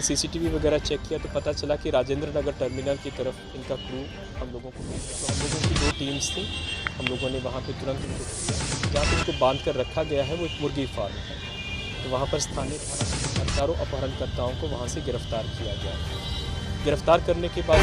ने सीसीटीवी वगैरह चेक किया तो पता चला कि राजेंद्र नगर टर्मिनल की तरफ इनका क्रू हम लोगों को मिला। तो हम लोगों की 2 टीम्स थी, हम लोगों ने वहाँ पे तुरंत उनको किया। जहाँ पे इसको बांध कर रखा गया है वो एक मुर्गी फार्म है, तो वहाँ पर स्थानीय थाना और चारों अपहरणकर्ताओं को वहाँ से गिरफ्तार किया गया। गिरफ्तार करने के बाद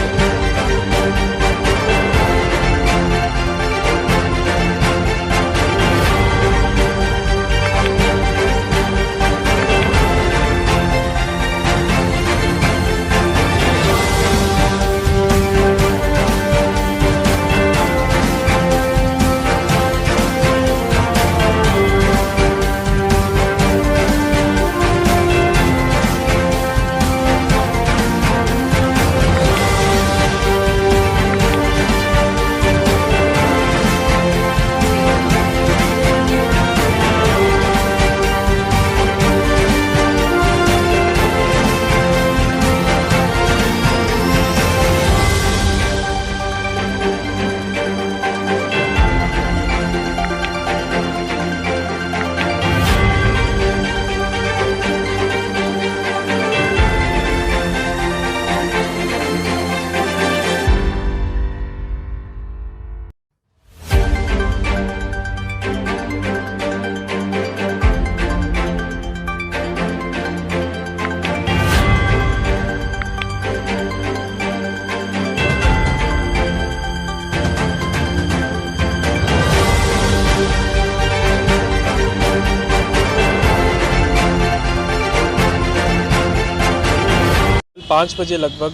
5 बजे लगभग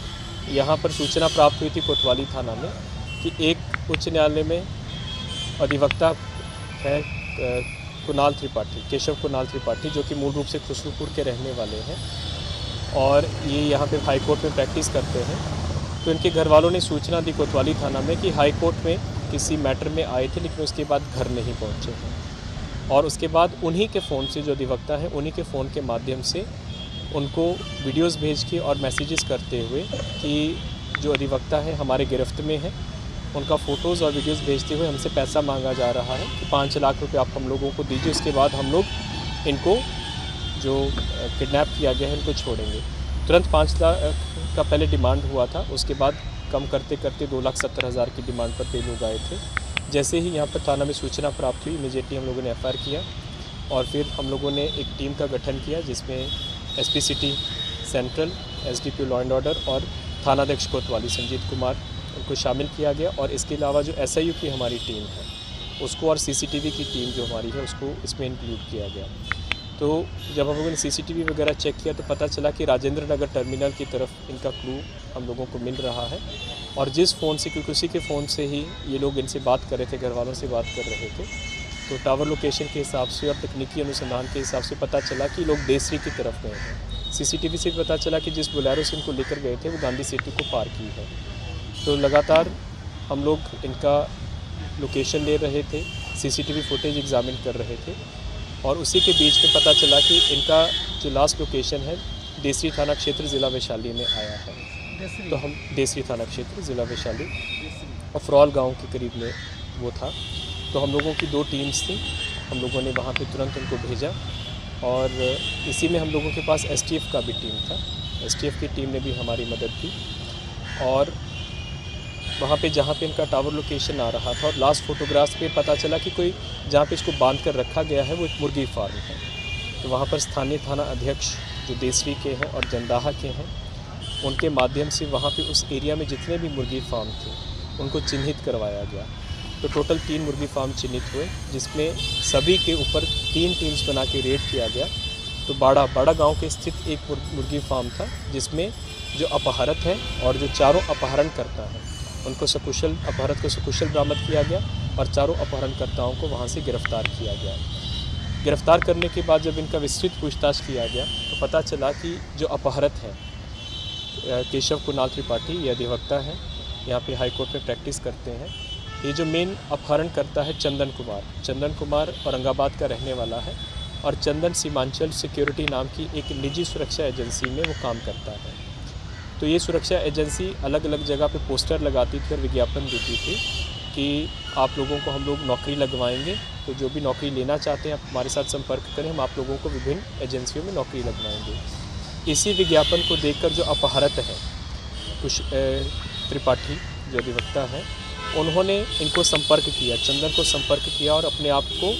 यहाँ पर सूचना प्राप्त हुई थी कोतवाली थाना में कि एक उच्च न्यायालय में अधिवक्ता है कुणाल त्रिपाठी, केशव कुणाल त्रिपाठी, जो कि मूल रूप से खुशरूपुर के रहने वाले हैं और ये यहाँ पे हाई कोर्ट में प्रैक्टिस करते हैं। तो इनके घर वालों ने सूचना दी कोतवाली थाना में कि हाई कोर्ट में किसी मैटर में आए थे लेकिन उसके बाद घर नहीं पहुँचे हैं, और उसके बाद उन्हीं के फ़ोन से, जो अधिवक्ता हैं उन्हीं के फ़ोन के माध्यम से उनको वीडियोस भेज के और मैसेजेस करते हुए कि जो अधिवक्ता है हमारे गिरफ्त में है, उनका फ़ोटोज़ और वीडियोस भेजते हुए हमसे पैसा मांगा जा रहा है कि 5 लाख रुपए आप हम लोगों को दीजिए, उसके बाद हम लोग इनको जो किडनैप किया गया है इनको छोड़ेंगे। तुरंत 5 लाख का पहले डिमांड हुआ था, उसके बाद कम करते करते 2,70,000 की डिमांड पर 3 लोग आए थे। जैसे ही यहाँ पर थाना में सूचना प्राप्त हुई, इमीडिएटली हम लोगों ने FIR किया और फिर हम लोगों ने एक टीम का गठन किया जिसमें SP city central, SDPO law and order और थानाध्यक्ष कोतवाली संजीत कुमार उनको शामिल किया गया, और इसके अलावा जो SIU की हमारी टीम है उसको और CCTV की टीम जो हमारी है उसको इसमें इंक्लूड किया गया। तो जब हम लोगों ने CCTV वगैरह चेक किया तो पता चला कि राजेंद्र नगर टर्मिनल की तरफ इनका क्रू हम लोगों को मिल रहा है, और जिस फ़ोन से, क्योंकि उसी के फ़ोन से ही ये लोग इनसे बात कर रहे थे, घर वालों से बात कर रहे थे, तो टावर लोकेशन के हिसाब से और तकनीकी अनुसंधान के हिसाब से पता चला कि लोग देसरी की तरफ गए हैं। CCTV से भी पता चला कि जिस बोलेरो से इनको लेकर गए थे वो गांधी सिटी को पार की है। तो लगातार हम लोग इनका लोकेशन ले रहे थे, CCTV फुटेज एग्जामिन कर रहे थे, और उसी के बीच में पता चला कि इनका जो लास्ट लोकेशन है देसरी थाना क्षेत्र ज़िला वैशाली में आया है। तो हम देसरी थाना क्षेत्र ज़िला वैशाली अफरौल गाँव के करीब में वो था। तो हम लोगों की 2 टीम्स थी, हम लोगों ने वहाँ पे तुरंत उनको भेजा, और इसी में हम लोगों के पास STF का भी टीम था। STF की टीम ने भी हमारी मदद की, और वहाँ पे जहाँ पे इनका टावर लोकेशन आ रहा था और लास्ट फोटोग्राफ्स पे पता चला कि कोई जहाँ पे इसको बांध कर रखा गया है वो एक मुर्गी फार्म है। तो वहाँ पर स्थानीय थाना अध्यक्ष जो देसरी के हैं और जंदाहा के हैं, उनके माध्यम से वहाँ पे उस एरिया में जितने भी मुर्गी फार्म थे उनको चिन्हित करवाया गया। तो टोटल 3 मुर्गी फार्म चिन्हित हुए, जिसमें सभी के ऊपर 3 टीम्स बना के रेड किया गया। तो बाड़ा गांव के स्थित एक मुर्गी फार्म था जिसमें जो अपहरत है और जो चारों अपहरणकर्ता हैं उनको अपहरत को सकुशल बरामद किया गया, और चारों अपहरणकर्ताओं को वहां से गिरफ्तार किया गया। गिरफ्तार करने के बाद जब इनका विस्तृत पूछताछ किया गया तो पता चला कि जो अपहरत हैं केशव कुणाल त्रिपाठी, ये अधिवक्ता हैं, यहाँ पे हाई कोर्ट में प्रैक्टिस करते हैं। ये जो मेन अपहरण करता है चंदन कुमार औरंगाबाद का रहने वाला है, और चंदन सीमांचल सिक्योरिटी नाम की एक निजी सुरक्षा एजेंसी में वो काम करता है। तो ये सुरक्षा एजेंसी अलग अलग जगह पे पोस्टर लगाती थी और विज्ञापन देती थी कि आप लोगों को हम लोग नौकरी लगवाएंगे, तो जो भी नौकरी लेना चाहते हैं आप हमारे साथ संपर्क करें, हम आप लोगों को विभिन्न एजेंसियों में नौकरी लगवाएंगे। इसी विज्ञापन को देखकर जो अपहृत है कुछ त्रिपाठी जो अधिवक्ता हैं, उन्होंने इनको संपर्क किया, चंदन को संपर्क किया और अपने आप को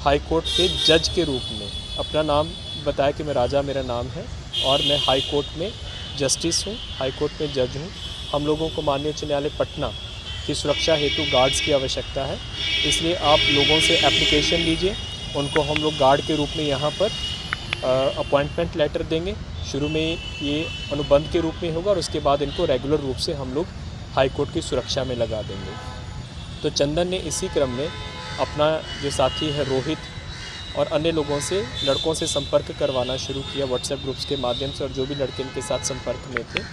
हाई कोर्ट के जज के रूप में अपना नाम बताया कि मैं राजा मेरा नाम है और मैं हाई कोर्ट में जस्टिस हूँ, हाई कोर्ट में जज हूँ। हम लोगों को माननीय उच्च न्यायालय पटना की सुरक्षा हेतु गार्ड्स की आवश्यकता है, इसलिए आप लोगों से एप्लीकेशन लीजिए। उनको हम लोग गार्ड के रूप में यहाँ पर अपॉइंटमेंट लेटर देंगे। शुरू में ये अनुबंध के रूप में होगा और उसके बाद इनको रेगुलर रूप से हम लोग हाई कोर्ट की सुरक्षा में लगा देंगे। तो चंदन ने इसी क्रम में अपना जो साथी है रोहित और अन्य लोगों से, लड़कों से संपर्क करवाना शुरू किया व्हाट्सएप ग्रुप्स के माध्यम से, और जो भी लड़के इनके साथ संपर्क में थे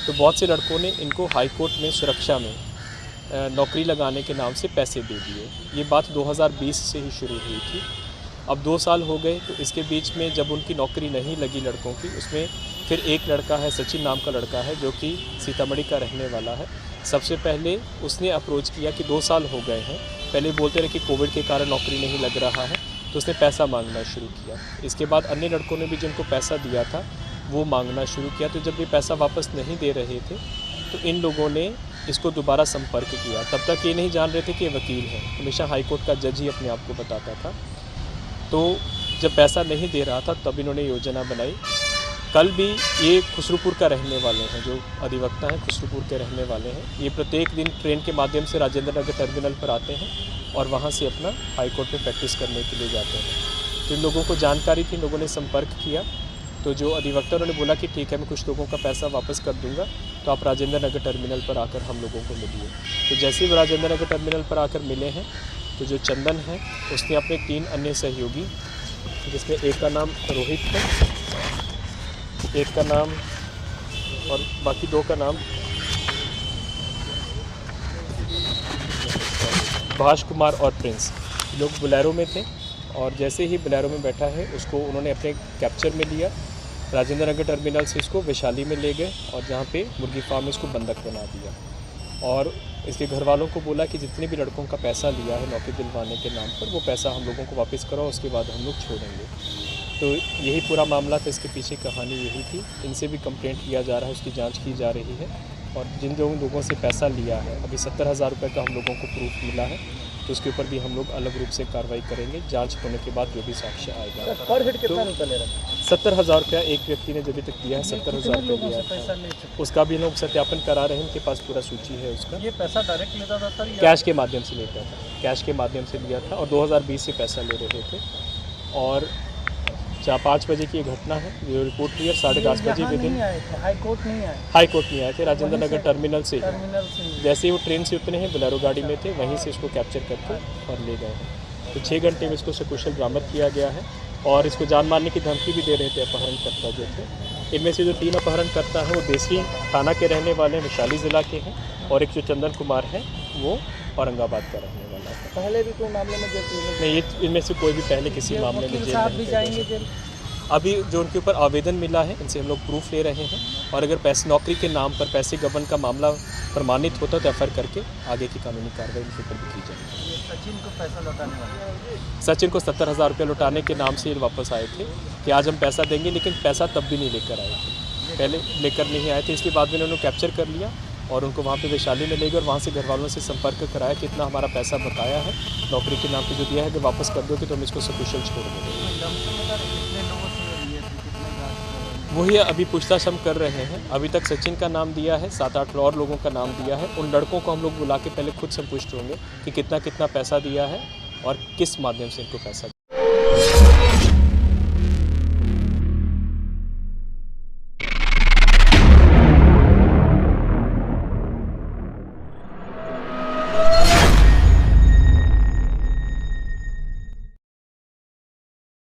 तो बहुत से लड़कों ने इनको हाई कोर्ट में सुरक्षा में नौकरी लगाने के नाम से पैसे दे दिए। ये बात 2020 से ही शुरू हुई थी। अब 2 साल हो गए, तो इसके बीच में जब उनकी नौकरी नहीं लगी लड़कों की, उसमें फिर एक लड़का है, सचिन नाम का लड़का है, जो कि सीतामढ़ी का रहने वाला है। सबसे पहले उसने अप्रोच किया कि 2 साल हो गए हैं, पहले बोलते रहे कि कोविड के कारण नौकरी नहीं लग रहा है, तो उसने पैसा मांगना शुरू किया। इसके बाद अन्य लड़कों ने भी जिनको पैसा दिया था वो मांगना शुरू किया। तो जब ये पैसा वापस नहीं दे रहे थे तो इन लोगों ने इसको दोबारा संपर्क किया। तब तक ये नहीं जान रहे थे कि ये वकील है, हमेशा हाई कोर्ट का जज ही अपने आप को बताता था। तो जब पैसा नहीं दे रहा था तब इन्होंने योजना बनाई। कल भी ये खुसरूपुर का रहने वाले हैं, जो अधिवक्ता हैं खुसरूपुर के रहने वाले हैं। ये प्रत्येक दिन ट्रेन के माध्यम से राजेंद्र नगर टर्मिनल पर आते हैं और वहाँ से अपना हाई कोर्ट में प्रैक्टिस करने के लिए जाते हैं। तो इन लोगों को जानकारी थी, इन लोगों ने संपर्क किया। तो जो अधिवक्ता उन्होंने बोला कि ठीक है, मैं कुछ लोगों का पैसा वापस कर दूंगा, तो आप राजेंद्र नगर टर्मिनल पर आकर हम लोगों को मिलिए। तो जैसे ही वो राजेंद्र नगर टर्मिनल पर आकर मिले हैं तो जो चंदन है उसने अपने 3 अन्य सहयोगी, जिसमें एक का नाम रोहित है, एक का नाम और बाकी 2 का नाम भाष कुमार और प्रिंस, लोग बोलेरो में थे। और जैसे ही बोलेरो में बैठा है उसको उन्होंने अपने कैप्चर में लिया। राजेंद्र नगर टर्मिनल से इसको वैशाली में ले गए और जहाँ पे मुर्गी फार्म में इसको बंधक बना दिया और इसके घर वालों को बोला कि जितने भी लड़कों का पैसा लिया है नौकरी दिलवाने के नाम पर, वो पैसा हम लोगों को वापस कराओ, उसके बाद हम लोग छोड़ेंगे। तो यही पूरा मामला था, इसके पीछे कहानी यही थी। इनसे भी कंप्लेंट किया जा रहा है, उसकी जांच की जा रही है। और जिन लोगों से पैसा लिया है, अभी 70,000 रुपये का हम लोगों को प्रूफ मिला है, तो उसके ऊपर भी हम लोग अलग रूप से कार्रवाई करेंगे। जांच होने के बाद जो भी साक्ष्य आएगा। पर हेड कितना रुपया ले रहा है? 70,000 रुपया एक व्यक्ति ने जो अभी तक दिया है, 70,000 रुपये लिया है। उसका भी लोग सत्यापन करा रहे हैं, उनके पास पूरा सूची है उसका। ये पैसा डायरेक्ट लेता था सर? कैश के माध्यम से लेता था, कैश के माध्यम से लिया था और 2020 से पैसा ले रहे थे। और 5 बजे की ये घटना है, जो रिपोर्ट हुई है 10:30 बजे विदिन। हाई कोर्ट नहीं आए? हाई कोर्ट नहीं आए थे, राजेंद्र नगर टर्मिनल से जैसे ही वो ट्रेन से उतरे हैं बोलेरो गाड़ी में थे, वहीं से इसको कैप्चर करके और ले गए हैं। तो 6 घंटे में इसको सकुशल बरामद किया गया है और इसको जान मारने की धमकी भी दे रहे थे अपहरणकर्ता जो थे। इनमें से जो 3 अपहरणकर्ता हैं वो देसी थाना के रहने वाले हैं, वैशाली ज़िला के हैं, और एक जो चंदन कुमार है वो औरंगाबाद का रहने वाला है। पहले भी कोई मामले में जेल? नहीं, ये इनमें से कोई भी पहले किसी मामले में जेल नहीं जाएंगे जेल। अभी जो उनके ऊपर आवेदन मिला है, इनसे हम लोग प्रूफ ले रहे हैं और अगर पैसे नौकरी के नाम पर पैसे गबन का मामला प्रमाणित होता तो एफआईआर करके आगे की कानूनी कार्रवाई इनके ऊपर भी की जाएगी। सचिन को पैसा लौटाने वाले? सचिन को 70,000 रुपये लौटाने के नाम से ये वापस आए थे कि आज हम पैसा देंगे, लेकिन पैसा तब भी नहीं लेकर आए थे, पहले लेकर नहीं आए थे। इसके बाद में उन्होंने कैप्चर कर लिया और उनको वहाँ पे वैशाली में ले गए और वहाँ से घर वालों से संपर्क कराया कि इतना हमारा पैसा बकाया है, नौकरी के नाम पे जो दिया है, अगर वापस कर दोगे तो हम इसको सकुशल छोड़ देंगे। वही अभी पूछताछ हम कर रहे हैं। अभी तक सचिन का नाम दिया है, 7-8 और लोगों का नाम दिया है। उन लड़कों को हम लोग बुला के पहले खुद संतुष्ट होंगे कि कितना कितना पैसा दिया है और किस माध्यम से इनको पैसा दिया।